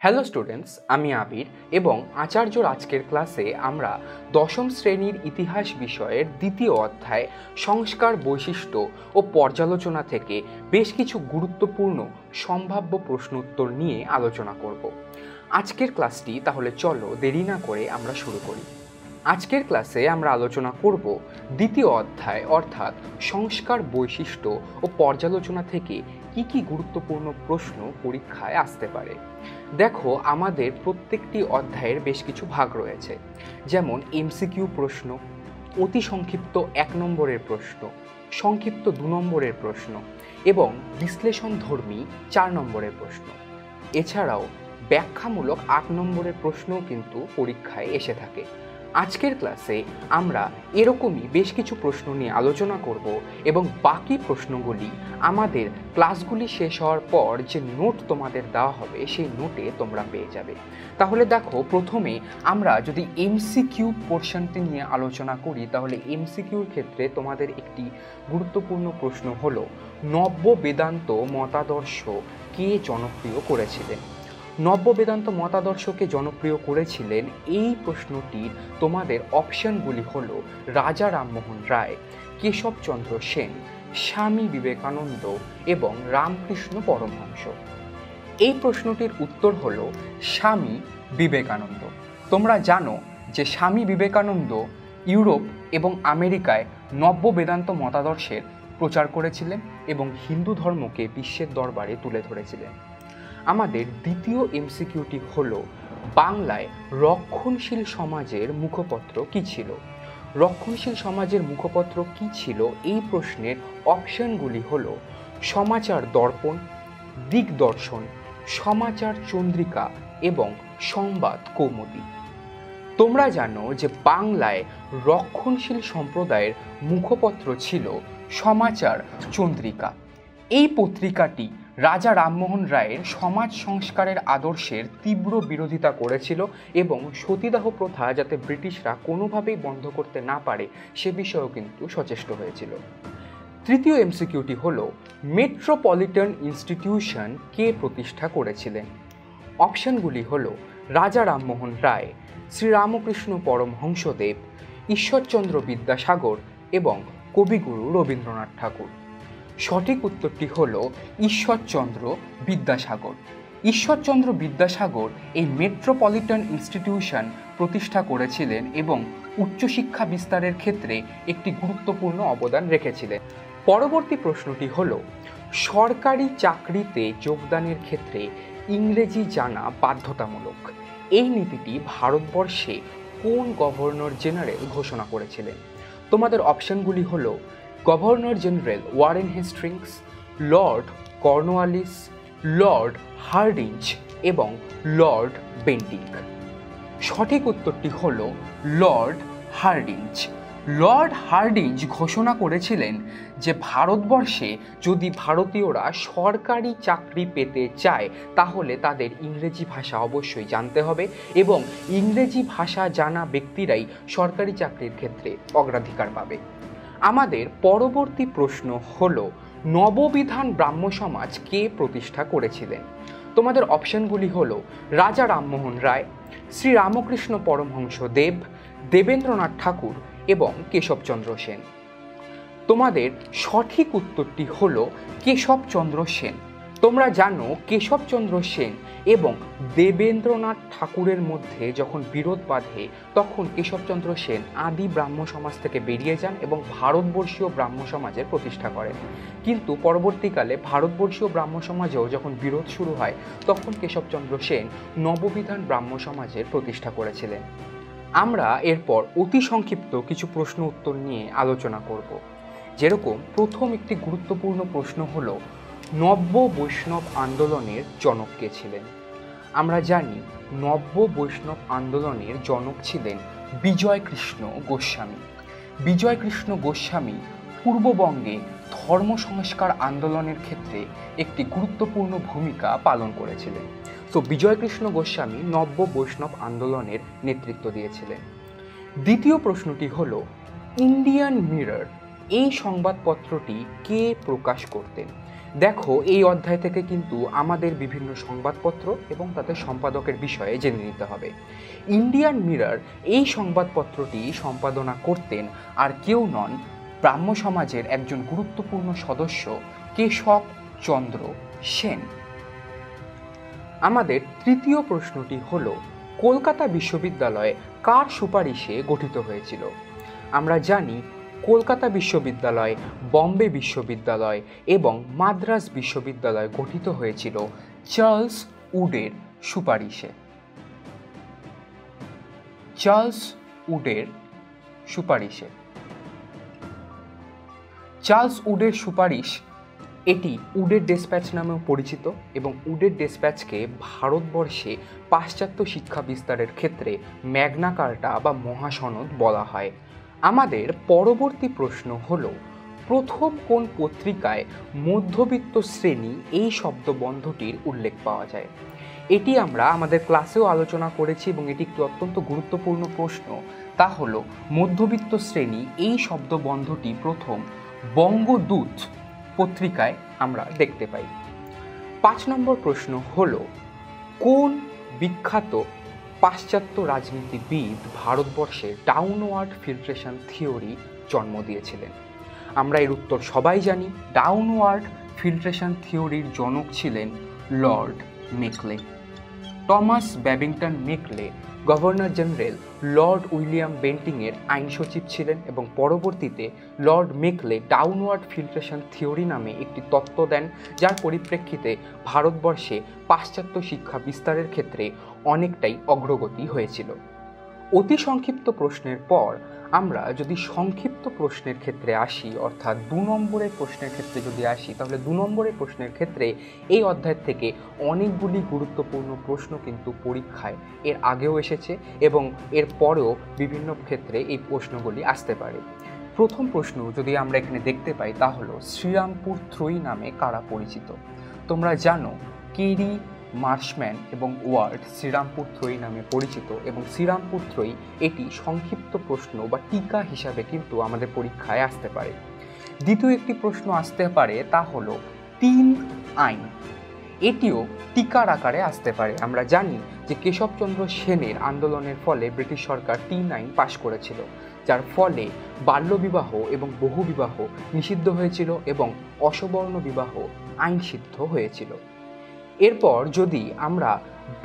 Hello students, আমি আবির এবং আচার্যর আজকের ক্লাসে আমরা দশম শ্রেণীর ইতিহাস বিষয়ের দ্বিতীয় অধ্যায় সংস্কার বৈশিষ্ট্য ও পর্যালোচনা থেকে বেশ কিছু গুরুত্বপূর্ণ সম্ভাব্য প্রশ্ন উত্তর নিয়ে আলোচনা করব। আজকের ক্লাসটি তাহলে চলো দেরি না করে আমরা শুরু করি। আজকের ক্লাসে আমরা আলোচনা করব দ্বিতীয় অধ্যায় অর্থাৎ সংস্কার বৈশিষ্ট্য ও পর্যালোচনা থেকে কি গুরুত্বপূর্ণ প্রশ্ন পরীক্ষায় আসতে পারে। দেখো, আমাদের প্রত্যেকটি অধ্যায়ের বেশ কিছু ভাগ রয়েছে, যেমন এমসিকিউ প্রশ্ন, অতি সংক্ষিপ্ত 1 নম্বরের প্রশ্ন, সংক্ষিপ্ত 2 নম্বরের প্রশ্ন এবং বিশ্লেষণধর্মী 4 নম্বরের প্রশ্ন। এছাড়াও ব্যাখ্যামূলক 8 নম্বরের প্রশ্নও কিন্তু পরীক্ষায় এসে থাকে। আজকের ক্লাসে আমরা এরকমই বেশ কিছু প্রশ্ন নিয়ে আলোচনা করব এবং বাকি প্রশ্নগুলি আমাদের ক্লাসগুলি শেষ হওয়ার পর যে নোট তোমাদের দেওয়া হবে সেই নোটে তোমরা পেয়ে যাবে। তাহলে দেখো, প্রথমে আমরা যদি এমসিকিউ পোর্শনটি নিয়ে আলোচনা করি, তাহলে এমসিকিউর ক্ষেত্রে তোমাদের একটি গুরুত্বপূর্ণ প্রশ্ন হলো নব্য বেদান্ত মতাদর্শ কে জনপ্রিয় করেছিলেন। নব্য বেদান্ত মতাদর্শকে জনপ্রিয় করেছিলেন, এই প্রশ্নটির তোমাদের অপশনগুলি হলো রাজা রামমোহন রায়, কেশবচন্দ্র সেন, স্বামী বিবেকানন্দ এবং রামকৃষ্ণ পরমহংস। এই প্রশ্নটির উত্তর হলো স্বামী বিবেকানন্দ। তোমরা জানো যে স্বামী বিবেকানন্দ ইউরোপ এবং আমেরিকায় নব্য বেদান্ত মতাদর্শের প্রচার করেছিলেন এবং হিন্দু ধর্মকে বিশ্বের দরবারে তুলে ধরেছিলেন। আমাদের দ্বিতীয় এমসিকিউটি হলো বাংলায় রক্ষণশীল সমাজের মুখপত্র কি ছিল। রক্ষণশীল সমাজের মুখপত্র কি ছিল, এই প্রশ্নের অপশনগুলি হলো সমাচার দর্পণ, দিগদর্শন, সমাচার চন্দ্রিকা এবং সংবাদ কৌমুদী। তোমরা জানো যে বাংলায় রক্ষণশীল সম্প্রদায়ের মুখপত্র ছিল সমাচার চন্দ্রিকা। এই পত্রিকাটি রাজা রামমোহন রায়ের সমাজ সংস্কারের আদর্শের তীব্র বিরোধিতা করেছিল এবং সতীদাহ প্রথা যাতে ব্রিটিশরা কোনোভাবেই বন্ধ করতে না পারে সে বিষয়েও কিন্তু সচেষ্ট হয়েছিল। তৃতীয় এমসিকিউটি হলো মেট্রোপলিটন ইনস্টিটিউশন কে প্রতিষ্ঠা করেছিলেন। অপশনগুলি হলো রাজা রামমোহন রায়, শ্রীরামকৃষ্ণ পরমহংসদেব, ঈশ্বরচন্দ্র বিদ্যাসাগর এবং কবিগুরু রবীন্দ্রনাথ ঠাকুর। সঠিক উত্তরটি হলো ঈশ্বরচন্দ্র বিদ্যাসাগর। ঈশ্বরচন্দ্র বিদ্যাসাগর এই মেট্রোপলিটন ইনস্টিটিউশন প্রতিষ্ঠা করেছিলেন এবং উচ্চশিক্ষা বিস্তারের ক্ষেত্রে একটি গুরুত্বপূর্ণ অবদান রেখেছিলেন। পরবর্তী প্রশ্নটি হলো সরকারি চাকরিতে যোগদানের ক্ষেত্রে ইংরেজি জানা বাধ্যতামূলক। এই নীতিটি ভারতবর্ষে কোন গভর্নর জেনারেল ঘোষণা করেছিলেন? তোমাদের অপশনগুলি হলো governor general Warren Hastings, Lord Cornwallis, Lord Hardinge এবং লর্ড বেন্টিঙ্ক। সঠিক উত্তরটি হলো লর্ড হার্ডিঞ্জ। লর্ড হার্ডিঞ্জ ঘোষণা করেছিলেন যে ভারতবর্ষে যদি ভারতীয়রা সরকারি চাকরি পেতে চায় তাহলে তাদের ইংরেজি ভাষা অবশ্যই জানতে হবে এবং ইংরেজি ভাষা জানা ব্যক্তিরাই সরকারি চাকরির ক্ষেত্রে অগ্রাধিকার পাবে। আমাদের পরবর্তী প্রশ্ন হলো নববিধান ব্রাহ্ম সমাজ কে প্রতিষ্ঠা করেছিলেন? তোমাদের অপশনগুলি হলো রাজা রামমোহন রায়, শ্রীরামকৃষ্ণ পরমহংস দেব, দেবেন্দ্রনাথ ঠাকুর এবং কেশবচন্দ্র সেন। তোমাদের সঠিক উত্তরটি হলো কেশবচন্দ্র সেন। তোমরা জানো কেশবচন্দ্র সেন এবং দেবেন্দ্রনাথ ঠাকুরের মধ্যে যখন বিরোধ বাধে তখন কেশবচন্দ্র সেন আদি ব্রাহ্ম সমাজ থেকে বেরিয়ে যান এবং ভারতবর্ষীয় ব্রাহ্ম সমাজের প্রতিষ্ঠা করেন। কিন্তু পরবর্তীকালে ভারতবর্ষীয় ব্রাহ্ম সমাজেও যখন বিরোধ শুরু হয় তখন কেশবচন্দ্র সেন নববিধান ব্রাহ্ম সমাজের প্রতিষ্ঠা করেছিলেন। আমরা এরপর অতি সংক্ষিপ্ত কিছু প্রশ্ন উত্তর নিয়ে আলোচনা করব। যেরকম প্রথম একটি গুরুত্বপূর্ণ প্রশ্ন হলো নব্য বৈষ্ণব আন্দোলনের জনক কে ছিলেন? আমরা জানি নব্য বৈষ্ণব আন্দোলনের জনক ছিলেন বিজয়কৃষ্ণ গোস্বামী। বিজয়কৃষ্ণ গোস্বামী পূর্ববঙ্গে ধর্ম সংস্কার আন্দোলনের ক্ষেত্রে একটি গুরুত্বপূর্ণ ভূমিকা পালন করেছিলেন। তো বিজয়কৃষ্ণ গোস্বামী নব্য বৈষ্ণব আন্দোলনের নেতৃত্ব দিয়েছিলেন। দ্বিতীয় প্রশ্নটি হলো ইন্ডিয়ান মিরর এই সংবাদপত্রটি কে প্রকাশ করতেন? দেখো, এই অধ্যায় থেকে কিন্তু আমাদের বিভিন্ন সংবাদপত্র এবং তাদের সম্পাদকের বিষয়ে জেনে নিতে হবে। ইন্ডিয়ান মিরর এই সংবাদপত্রটি সম্পাদনা করতেন আর কেউ নন, ব্রাহ্ম সমাজের একজন গুরুত্বপূর্ণ সদস্য কেশব চন্দ্র সেন। আমাদের তৃতীয় প্রশ্নটি হল, কলকাতা বিশ্ববিদ্যালয় কার সুপারিশে গঠিত হয়েছিল? আমরা জানি কলকাতা বিশ্ববিদ্যালয়, বম্বে বিশ্ববিদ্যালয় এবং মাদ্রাজ বিশ্ববিদ্যালয় গঠিত হয়েছিল চার্লস উডের সুপারিশে। চার্লস উডের সুপারিশে। চার্লস উডের সুপারিশ এটি উডের ডেসপ্যাচ নামেও পরিচিত এবং উডের ডেসপ্যাচকে ভারতবর্ষে পাশ্চাত্য শিক্ষা বিস্তারের ক্ষেত্রে ম্যাগনা কার্টা বা মহাসনদ বলা হয়। আমাদের পরবর্তী প্রশ্ন হল, প্রথম কোন পত্রিকায় মধ্যবিত্ত শ্রেণী এই শব্দবন্ধটির উল্লেখ পাওয়া যায়? এটি আমরা আমাদের ক্লাসেও আলোচনা করেছি এবং এটি একটি অত্যন্ত গুরুত্বপূর্ণ প্রশ্ন। তা হল, মধ্যবিত্ত শ্রেণী এই শব্দবন্ধটি প্রথম বঙ্গদূত পত্রিকায় আমরা দেখতে পাই। 5 নম্বর প্রশ্ন হল, কোন বিখ্যাত পাশ্চাত্য রাজনীতিবিদ ভারতবর্ষে ডাউনওয়ার্ড ফিল্ট্রেশন থিওরি জন্ম দিয়েছিলেন? আমরা এর উত্তর সবাই জানি। ডাউনওয়ার্ড ফিল্ট্রেশন থিওরির জনক ছিলেন lord Macaulay. Thomas Babington Macaulay governor general lord William বেন্টিংয়ের আইন সচিব ছিলেন এবং পরবর্তীতে lord Macaulay downward filtration theory নামে একটি তত্ত্ব দেন, যার পরিপ্রেক্ষিতে ভারতবর্ষে পাশ্চাত্য শিক্ষা বিস্তারের ক্ষেত্রে অনেকটাই অগ্রগতি হয়েছিল। অতি সংক্ষিপ্ত প্রশ্নের পর আমরা যদি সংক্ষিপ্ত প্রশ্নের ক্ষেত্রে আসি, অর্থাৎ 2 নম্বরের প্রশ্নের ক্ষেত্রে যদি আসি, তাহলে 2 নম্বরের প্রশ্নের ক্ষেত্রে এই অধ্যায় থেকে অনেকগুলি গুরুত্বপূর্ণ প্রশ্ন কিন্তু পরীক্ষায় এর আগেও এসেছে এবং এর পরেও বিভিন্ন ক্ষেত্রে এই প্রশ্নগুলি আসতে পারে। প্রথম প্রশ্ন যদি আমরা এখানে দেখতে পাই, তা হলো শ্রীরামপুর ত্রয়ী নামে কারা পরিচিত? তোমরা জানো কেরি, মার্শম্যান এবং ওয়ার্ড শ্রীরামপুর ত্রয়ী নামে পরিচিত এবং শ্রীরামপুর ত্রয়ী এটি সংক্ষিপ্ত প্রশ্ন বা টিকা হিসাবে কিন্তু আমাদের পরীক্ষায় আসতে পারে। দ্বিতীয় একটি প্রশ্ন আসতে পারে, তা হলো 3 আইন। এটিও টিকার আকারে আসতে পারে। আমরা জানি যে কেশবচন্দ্র সেনের আন্দোলনের ফলে ব্রিটিশ সরকার 3 আইন পাশ করেছিল, যার ফলে বাল্যবিবাহ এবং বহুবিবাহ নিষিদ্ধ হয়েছিল এবং অসবর্ণ বিবাহ আইনসিদ্ধ হয়েছিল। এরপর যদি আমরা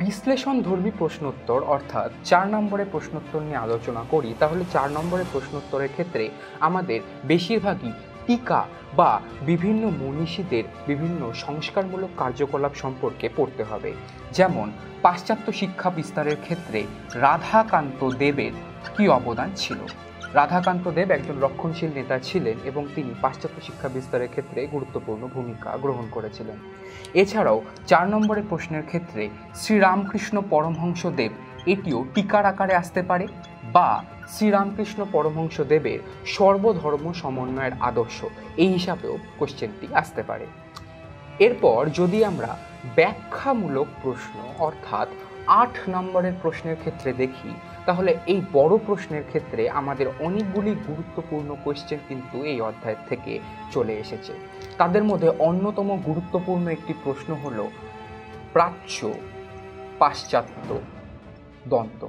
বিশ্লেষণধর্মী প্রশ্নোত্তর অর্থাৎ 4 নম্বরের প্রশ্নোত্তর নিয়ে আলোচনা করি, তাহলে 4 নম্বরের প্রশ্নোত্তরের ক্ষেত্রে আমাদের বেশিরভাগই টিকা বা বিভিন্ন মনীষীদের বিভিন্ন সংস্কারমূলক কার্যকলাপ সম্পর্কে পড়তে হবে। যেমন পাশ্চাত্য শিক্ষা বিস্তারের ক্ষেত্রে রাধাকান্ত দেবের কী অবদান ছিল? রাধাকান্ত দেব একজন রক্ষণশীল নেতা ছিলেন এবং তিনি পাশ্চাত্য শিক্ষা বিস্তারের ক্ষেত্রে গুরুত্বপূর্ণ ভূমিকা গ্রহণ করেছিলেন। এছাড়াও 4 নম্বরের প্রশ্নের ক্ষেত্রে শ্রীরামকৃষ্ণ পরমহংসদেব এটিও টিকার আকারে আসতে পারে, বা শ্রীরামকৃষ্ণ পরমহংসদেবের সর্বধর্ম সমন্বয়ের আদর্শ এই হিসাবেও কোশ্চেনটি আসতে পারে। এরপর যদি আমরা ব্যাখ্যামূলক প্রশ্ন অর্থাৎ 8 নম্বরের প্রশ্নের ক্ষেত্রে দেখি, তাহলে এই বড় প্রশ্নের ক্ষেত্রে আমাদের অনেকগুলি গুরুত্বপূর্ণ কোশ্চেন কিন্তু এই অধ্যায় থেকে চলে এসেছে। তাদের মধ্যে অন্যতম গুরুত্বপূর্ণ একটি প্রশ্ন হলো প্রাচ্য পাশ্চাত্য দ্বন্দ্ব।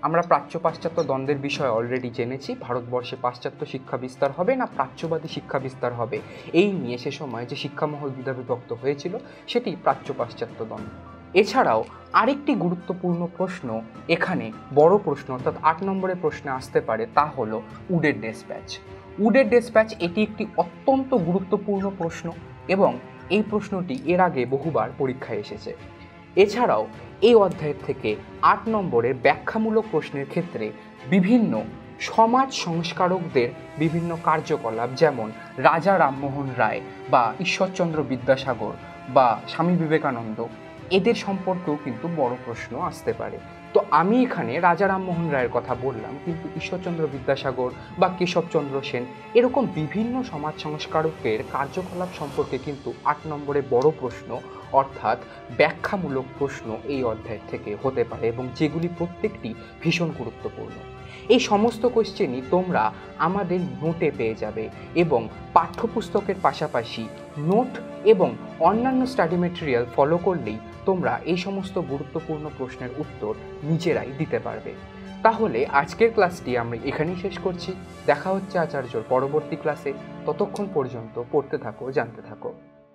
আমরা প্রাচ্য পাশ্চাত্য দ্বন্দ্বের বিষয়ে অলরেডি জেনেছি। ভারতবর্ষে পাশ্চাত্য শিক্ষা বিস্তার হবে না প্রাচ্যবাদী শিক্ষা বিস্তার হবে, এই নিয়ে সে সময় যে শিক্ষামহল দ্বিধা বিভক্ত হয়েছিল সেটি প্রাচ্য পাশ্চাত্য দ্বন্দ্ব। এছাড়াও আরেকটি গুরুত্বপূর্ণ প্রশ্ন এখানে বড় প্রশ্ন অর্থাৎ 8 নম্বরের প্রশ্নে আসতে পারে, তা হলো উডের ডেসপ্যাচ। উডের ডেসপ্যাচ এটি একটি অত্যন্ত গুরুত্বপূর্ণ প্রশ্ন এবং এই প্রশ্নটি এর আগে বহুবার পরীক্ষায় এসেছে। এছাড়াও এই অধ্যায়ের থেকে 8 নম্বরের ব্যাখ্যামূলক প্রশ্নের ক্ষেত্রে বিভিন্ন সমাজ সংস্কারকদের বিভিন্ন কার্যকলাপ, যেমন রাজা রামমোহন রায় বা ঈশ্বরচন্দ্র বিদ্যাসাগর বা স্বামী বিবেকানন্দ, এদের সম্পর্কেও কিন্তু বড় প্রশ্ন আসতে পারে। তো আমি এখানে রাজা রামমোহন রায়ের কথা বললাম, কিন্তু ঈশ্বরচন্দ্র বিদ্যাসাগর বা কেশবচন্দ্র সেন এরকম বিভিন্ন সমাজ সংস্কারকের কার্যকলাপ সম্পর্কে কিন্তু 8 নম্বরের বড় প্রশ্ন অর্থাৎ ব্যাখ্যামূলক প্রশ্ন এই অধ্যায় থেকে হতে পারে এবং যেগুলি প্রত্যেকটি ভীষণ গুরুত্বপূর্ণ। এই সমস্ত কোশ্চেনই তোমরা আমাদের নোটে পেয়ে যাবে এবং পাঠ্যপুস্তকের পাশাপাশি নোট এবং অন্যান্য স্টাডি মেটেরিয়াল ফলো করলেই তোমরা এই সমস্ত গুরুত্বপূর্ণ প্রশ্নের উত্তর নিজেরাই দিতে পারবে। তাহলে আজকের ক্লাসটি আমরা এখানেই শেষ করছি। দেখা হচ্ছে আচার্যর পরবর্তী ক্লাসে। ততক্ষণ পর্যন্ত পড়তে থাকো, জানতে থাকো।